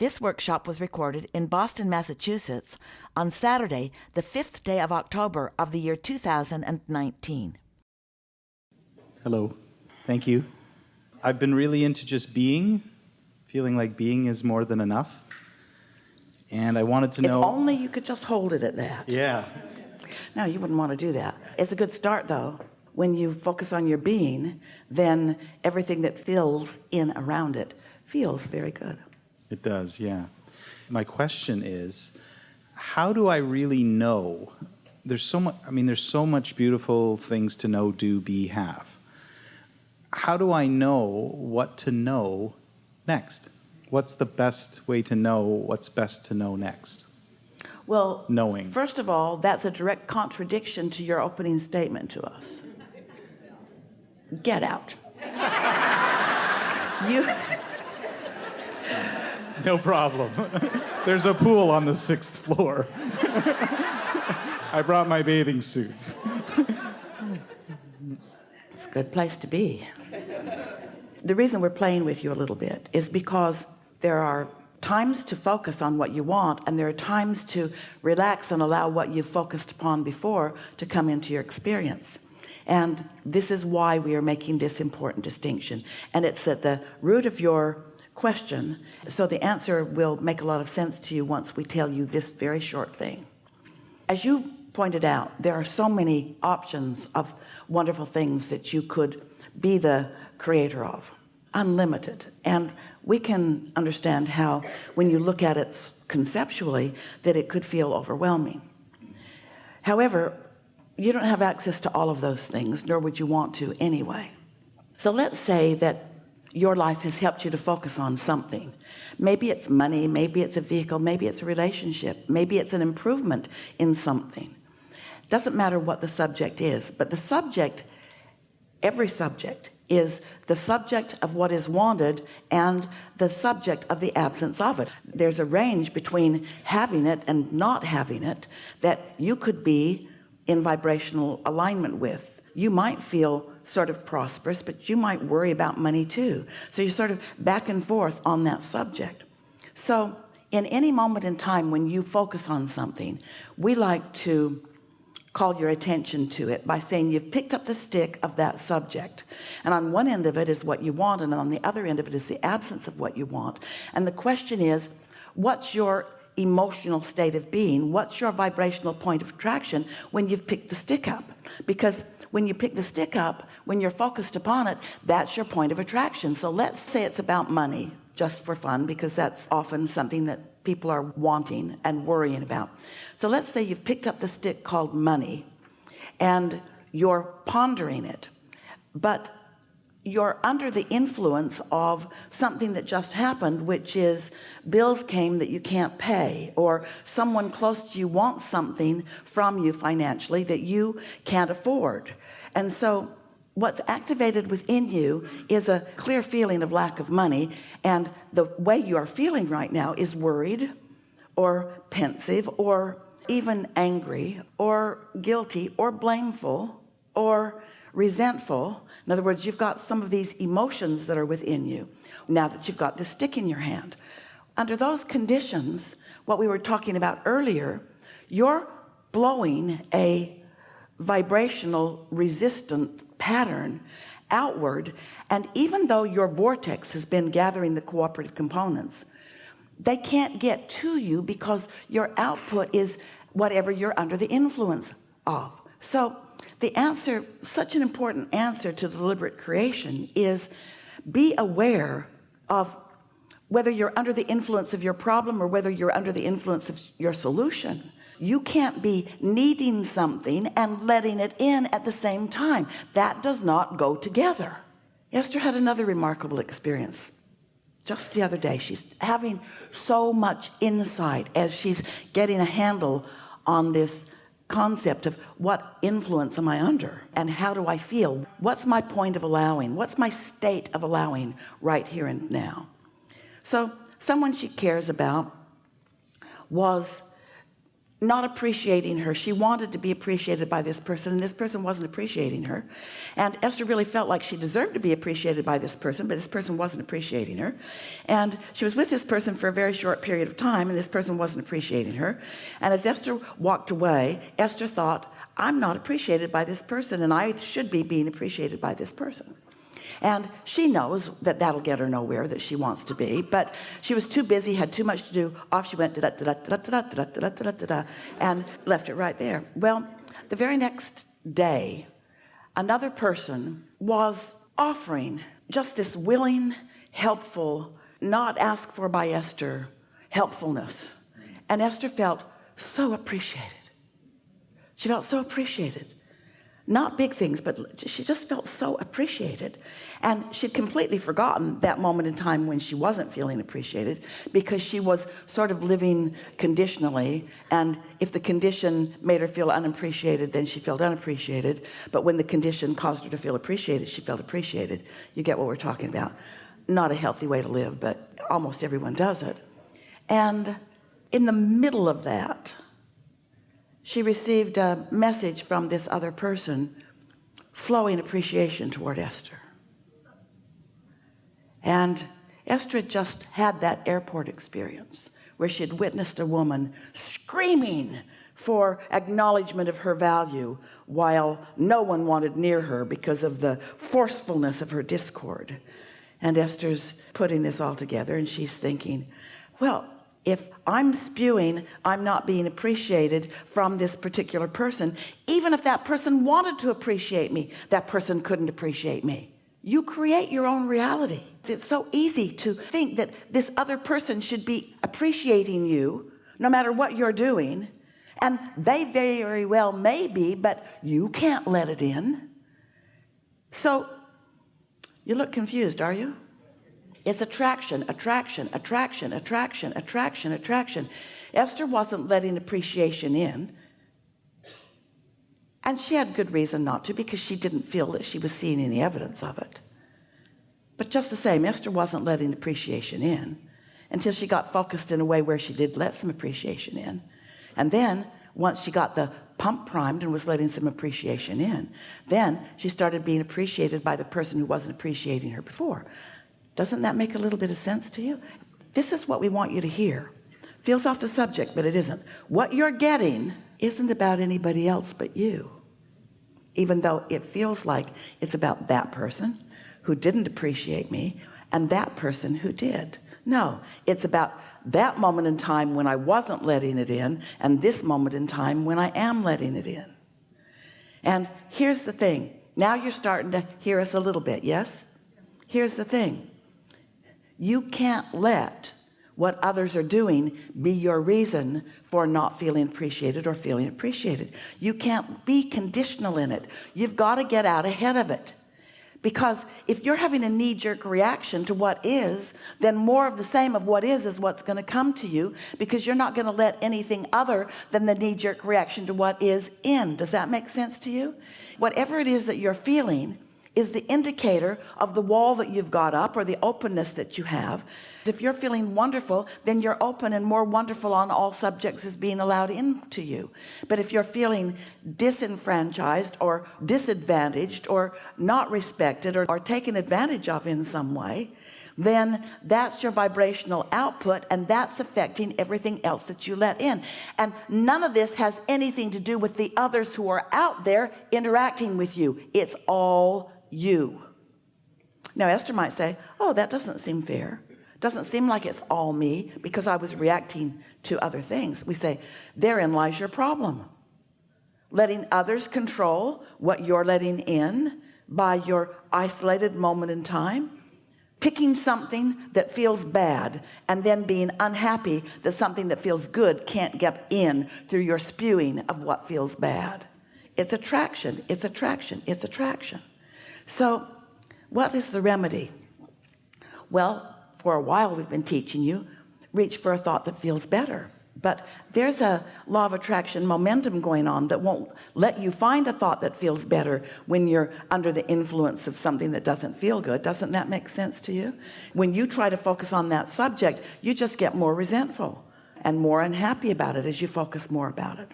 This workshop was recorded in Boston, Massachusetts on Saturday, the 5th day of October of the year 2019. Hello. Thank you. I've been really into just being, feeling like being is more than enough. And I wanted to know... If only you could just hold it at that. Yeah. No, you wouldn't want to do that. It's a good start, though. When you focus on your being, then everything that fills in around it feels very good. It does, yeah. My question is, how do I really know? There's so much beautiful things to know, do, be, have. How do I know what to know next? What's the best way to know what's best to know next? Well, knowing. First of all, that's a direct contradiction to your opening statement to us. Get out. No problem. There's a pool on the 6th floor. I brought my bathing suit. It's a good place to be. The reason we're playing with you a little bit is because there are times to focus on what you want, and there are times to relax and allow what you've focused upon before to come into your experience. And this is why we are making this important distinction, and it's at the root of your question, so the answer will make a lot of sense to you once we tell you this very short thing. As you pointed out, there are so many options of wonderful things that you could be the creator of, unlimited. And we can understand how, when you look at it conceptually, that it could feel overwhelming. However, you don't have access to all of those things, nor would you want to anyway. So let's say that your life has helped you to focus on something. Maybe it's money, maybe it's a vehicle, maybe it's a relationship, maybe it's an improvement in something. Doesn't matter what the subject is, but the subject, every subject, is the subject of what is wanted and the subject of the absence of it. There's a range between having it and not having it that you could be in vibrational alignment with. You might feel sort of prosperous, but you might worry about money too. So you're sort of back and forth on that subject. So in any moment in time when you focus on something, we like to call your attention to it by saying you've picked up the stick of that subject, and on one end of it is what you want, and on the other end of it is the absence of what you want. And the question is, what's your emotional state of being? What's your vibrational point of attraction when you've picked the stick up? Because when you pick the stick up, when you're focused upon it, that's your point of attraction. So let's say it's about money, just for fun, because that's often something that people are wanting and worrying about. So let's say you've picked up the stick called money and you're pondering it, but you're under the influence of something that just happened, which is bills came that you can't pay, or someone close to you wants something from you financially that you can't afford. And so what's activated within you is a clear feeling of lack of money, and the way you are feeling right now is worried or pensive or even angry or guilty or blameful or resentful. In other words, you've got some of these emotions that are within you now that you've got the stick in your hand. Under those conditions, what we were talking about earlier, you're blowing a vibrational resistant pattern outward, and even though your vortex has been gathering the cooperative components, they can't get to you because your output is whatever you're under the influence of. So the answer, such an important answer to deliberate creation, is be aware of whether you're under the influence of your problem or whether you're under the influence of your solution. You can't be needing something and letting it in at the same time. That does not go together. Esther had another remarkable experience just the other day. She's having so much insight as she's getting a handle on this concept of what influence am I under and how do I feel? What's my point of allowing? What's my state of allowing right here and now? So someone she cares about was not appreciating her. She wanted to be appreciated by this person, and this person wasn't appreciating her. And Esther really felt like she deserved to be appreciated by this person, but this person wasn't appreciating her. And she was with this person for a very short period of time, and this person wasn't appreciating her. And as Esther walked away, Esther thought, I'm not appreciated by this person, and I should be being appreciated by this person. And she knows that that'll get her nowhere, that she wants to be, but she was too busy, had too much to do. Off she went, and left it right there. Well, the very next day, another person was offering just this willing, helpful, not asked for by Esther, helpfulness. And Esther felt so appreciated. She felt so appreciated. Not big things, but she just felt so appreciated. And she'd completely forgotten that moment in time when she wasn't feeling appreciated, because she was sort of living conditionally. And if the condition made her feel unappreciated, then she felt unappreciated. But when the condition caused her to feel appreciated, she felt appreciated. You get what we're talking about. Not a healthy way to live, but almost everyone does it. And in the middle of that, she received a message from this other person, flowing appreciation toward Esther. And Esther had just had that airport experience where she had witnessed a woman screaming for acknowledgement of her value, while no one wanted near her because of the forcefulness of her discord. And Esther's putting this all together, and she's thinking, well, if I'm spewing, I'm not being appreciated from this particular person. Even if that person wanted to appreciate me, that person couldn't appreciate me. You create your own reality. It's so easy to think that this other person should be appreciating you no matter what you're doing. And they very well may be, but you can't let it in. So you look confused, are you? It's attraction, attraction, attraction, attraction, attraction, attraction. Esther wasn't letting appreciation in. And she had good reason not to, because she didn't feel that she was seeing any evidence of it. But just the same, Esther wasn't letting appreciation in until she got focused in a way where she did let some appreciation in. And then once she got the pump primed and was letting some appreciation in, then she started being appreciated by the person who wasn't appreciating her before. Doesn't that make a little bit of sense to you? This is what we want you to hear. Feels off the subject, but it isn't. What you're getting isn't about anybody else but you, even though it feels like it's about that person who didn't appreciate me and that person who did. No, it's about that moment in time when I wasn't letting it in, and this moment in time when I am letting it in. And here's the thing. Now you're starting to hear us a little bit, yes? Here's the thing. You can't let what others are doing be your reason for not feeling appreciated or feeling appreciated. You can't be conditional in it. You've got to get out ahead of it. Because if you're having a knee-jerk reaction to what is, then more of the same of what is what's going to come to you, because you're not going to let anything other than the knee-jerk reaction to what is in. Does that make sense to you? Whatever it is that you're feeling is the indicator of the wall that you've got up, or the openness that you have. If you're feeling wonderful, then you're open and more wonderful on all subjects is being allowed into you. But if you're feeling disenfranchised or disadvantaged or not respected or taken advantage of in some way, then that's your vibrational output, and that's affecting everything else that you let in. And none of this has anything to do with the others who are out there interacting with you. It's all you. Now Esther might say, oh, that doesn't seem fair. Doesn't seem like it's all me because I was reacting to other things. We say, therein lies your problem. Letting others control what you're letting in by your isolated moment in time. Picking something that feels bad and then being unhappy that something that feels good can't get in through your spewing of what feels bad. It's attraction, it's attraction, it's attraction. So what is the remedy? Well, for a while we've been teaching you, reach for a thought that feels better. But there's a law of attraction momentum going on that won't let you find a thought that feels better when you're under the influence of something that doesn't feel good. Doesn't that make sense to you? When you try to focus on that subject, you just get more resentful. and more unhappy about it as you focus more about it.